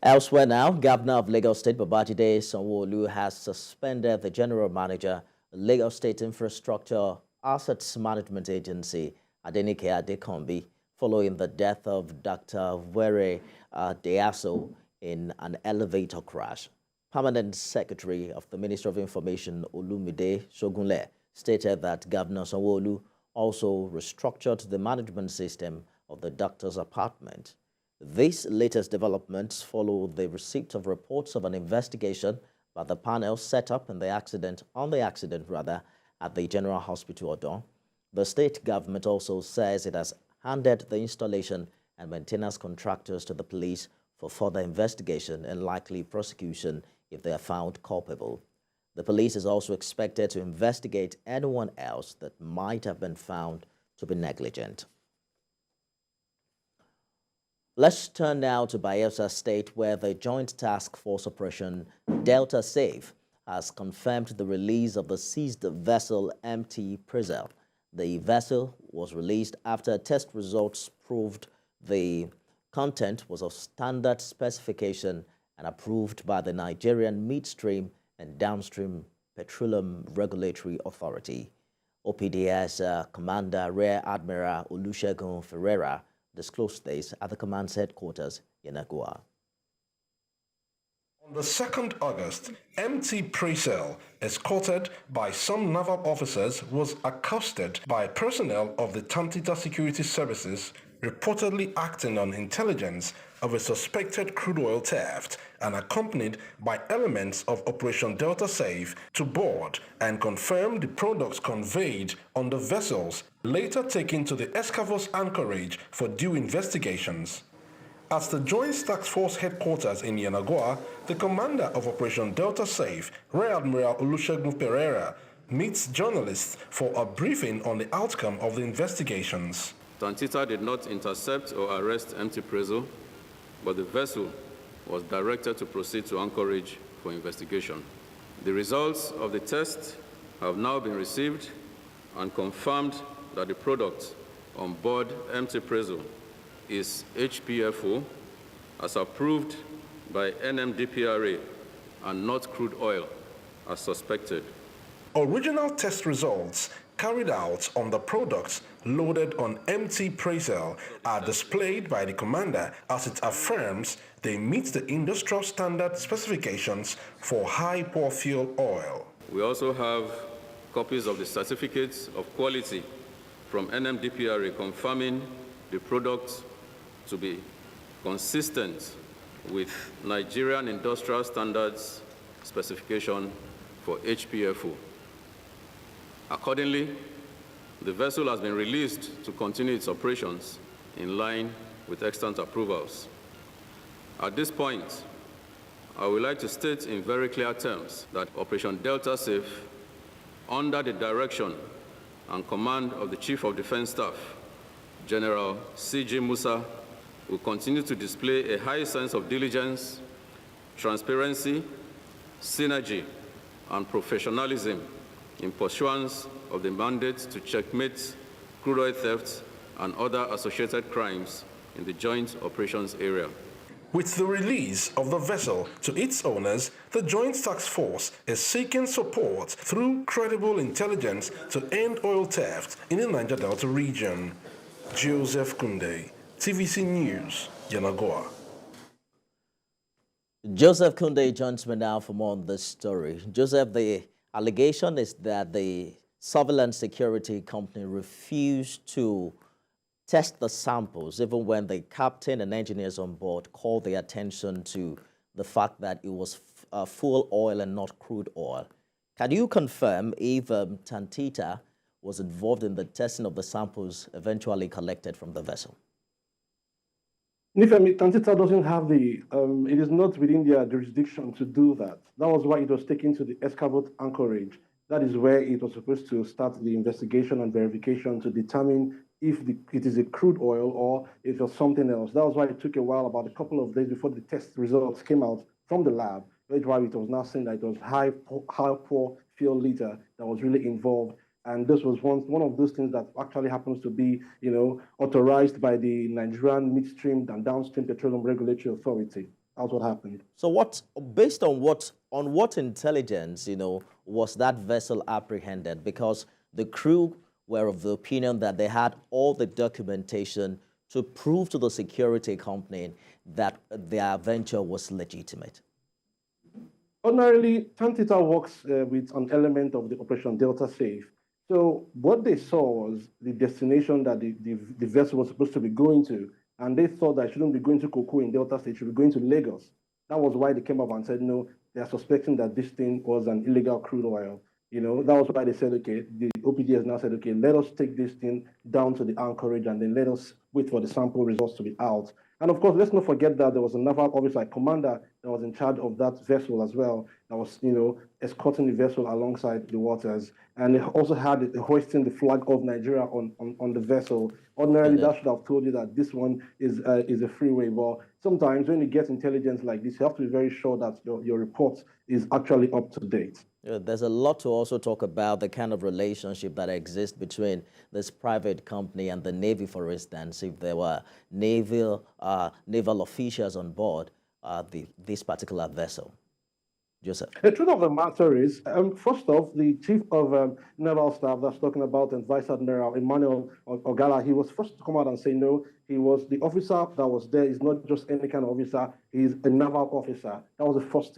Elsewhere now, Governor of Lagos State Babajide Sanwo-Olu has suspended the General Manager, Lagos State Infrastructure Assets Management Agency, Adenike Adekombi, following the death of Dr. Were Deaso in an elevator crash. Permanent Secretary of the Ministry of Information, Olumide Sogunle, stated that Governor Sanwo-Olu also restructured the management system of the doctor's apartment. These latest developments follow the receipt of reports of an investigation by the panel set up at the accident at the General Hospital Odon. The state government also says it has handed the installation and maintenance contractors to the police for further investigation and likely prosecution if they are found culpable. The police is also expected to investigate anyone else that might have been found to be negligent. Let's turn now to Bayelsa State, where the Joint Task Force Operation Delta Safe has confirmed the release of the seized vessel MT Praisel. The vessel was released after test results proved the content was of standard specification and approved by the Nigerian Midstream and Downstream Petroleum Regulatory Authority. OPDS Commander Rear Admiral Olusegun Ferreira disclosed this at the command's headquarters, Yenagoa. On the 2nd August, MT Praisel, escorted by some naval officers, was accosted by personnel of the Tantita Security Services, reportedly acting on intelligence of a suspected crude oil theft and accompanied by elements of Operation Delta Safe to board and confirm the products conveyed on the vessels, later taken to the Escavos anchorage for due investigations. At the Joint Task Force headquarters in Yenagoa, the commander of Operation Delta Safe, Rear Admiral Olusegun Ferreira, meets journalists for a briefing on the outcome of the investigations. Tantita did not intercept or arrest MT Praisel, but the vessel was directed to proceed to anchorage for investigation. The results of the test have now been received and confirmed that the product on board MT Praisel is HPFO as approved by NMDPRA and not crude oil as suspected. Original test results carried out on the products loaded on MT Praisel are displayed by the commander as it affirms they meet the industrial standard specifications for high power fuel oil. We also have copies of the certificates of quality from NMDPRA confirming the product to be consistent with Nigerian industrial standards specification for HPFO. Accordingly, the vessel has been released to continue its operations in line with extant approvals. At this point, I would like to state in very clear terms that Operation Delta Safe, under the direction and command of the Chief of Defense Staff, General C.G. Musa, will continue to display a high sense of diligence, transparency, synergy, and professionalism in pursuance of the mandate to checkmate crude oil theft and other associated crimes in the joint operations area. With the release of the vessel to its owners, the Joint Task Force is seeking support through credible intelligence to end oil theft in the Niger Delta region. Joseph Kunde, TVC News, Yenagoa. Joseph Kunde joins me now for more on this story. Joseph, the allegation is that the surveillance security company refused to test the samples, even when the captain and engineers on board called their attention to the fact that it was fuel oil and not crude oil. Can you confirm if Tantita was involved in the testing of the samples eventually collected from the vessel? Tantita doesn't have it is not within their jurisdiction to do that. That was why it was taken to the Escavos anchorage. That is where it was supposed to start the investigation and verification to determine if it is a crude oil or if it was something else. That was why it took a while, about a couple of days before the test results came out from the lab. That's why it was now saying that it was high poor fuel liter that was really involved. And this was one of those things that actually happens to be, authorized by the Nigerian Midstream and Downstream Petroleum Regulatory Authority. That's what happened. So based on what intelligence, was that vessel apprehended? Because the crew were of the opinion that they had all the documentation to prove to the security company that their venture was legitimate. Ordinarily, Tantita works with an element of the Operation Delta Safe. So what they saw was the destination that the vessel was supposed to be going to, and they thought that it shouldn't be going to Cocoa in Delta State, it should be going to Lagos. That was why they came up and said, no, they are suspecting that this thing was an illegal crude oil. That was why they said, okay, the OPDS now said, okay, let us take this thing down to the anchorage and then let us wait for the sample results to be out. And of course, let's not forget that there was a naval officer, commander, that was in charge of that vessel as well, that was, escorting the vessel alongside the waters. And they also had hoisting the flag of Nigeria on the vessel. Ordinarily, that should have told you that this one is a freeway. But sometimes when you get intelligence like this, you have to be very sure that your report is actually up to date. Yeah, there's a lot to also talk about the kind of relationship that exists between this private company and the Navy, for instance, if there were naval officials on board this particular vessel. Joseph. The truth of the matter is, first off, the chief of naval staff that's talking about, and Vice Admiral Emmanuel Ogala, he was first to come out and say no. He was the officer that was there. He's not just any kind of officer. He's a naval officer. That was the first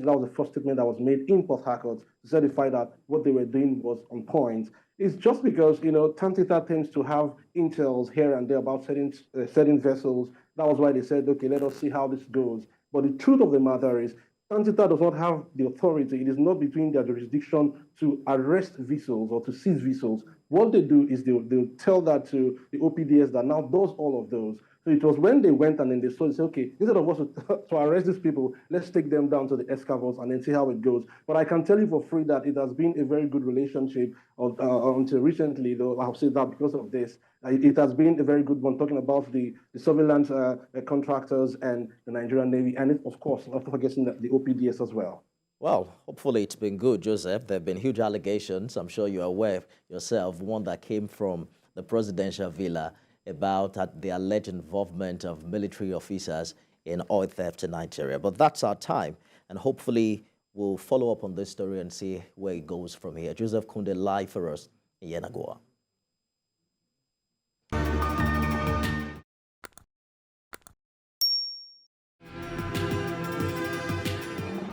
statement that was made in Port Harcourt to certify that what they were doing was on point. It's just because Tantita tends to have intels here and there about certain vessels. That was why they said, okay, let us see how this goes. But the truth of the matter is, Tantita does not have the authority. It is not between their jurisdiction to arrest vessels or to seize vessels. What they do is they'll tell that to the OPDS that now does all of those. So it was when they went and then they saw, they said, okay, instead of us to arrest these people, let's take them down to the escavos and then see how it goes. But I can tell you for free that it has been a very good relationship until recently, though I'll say that because of this. It has been a very good one, talking about the surveillance contractors and the Nigerian Navy, and of course, not forgetting the OPDS as well. Well, hopefully it's been good, Joseph. There have been huge allegations. I'm sure you're aware yourself, one that came from the presidential villa about the alleged involvement of military officers in oil theft in Nigeria. But that's our time, and hopefully we'll follow up on this story and see where it goes from here. Joseph Kunde live for us in Yenagoa.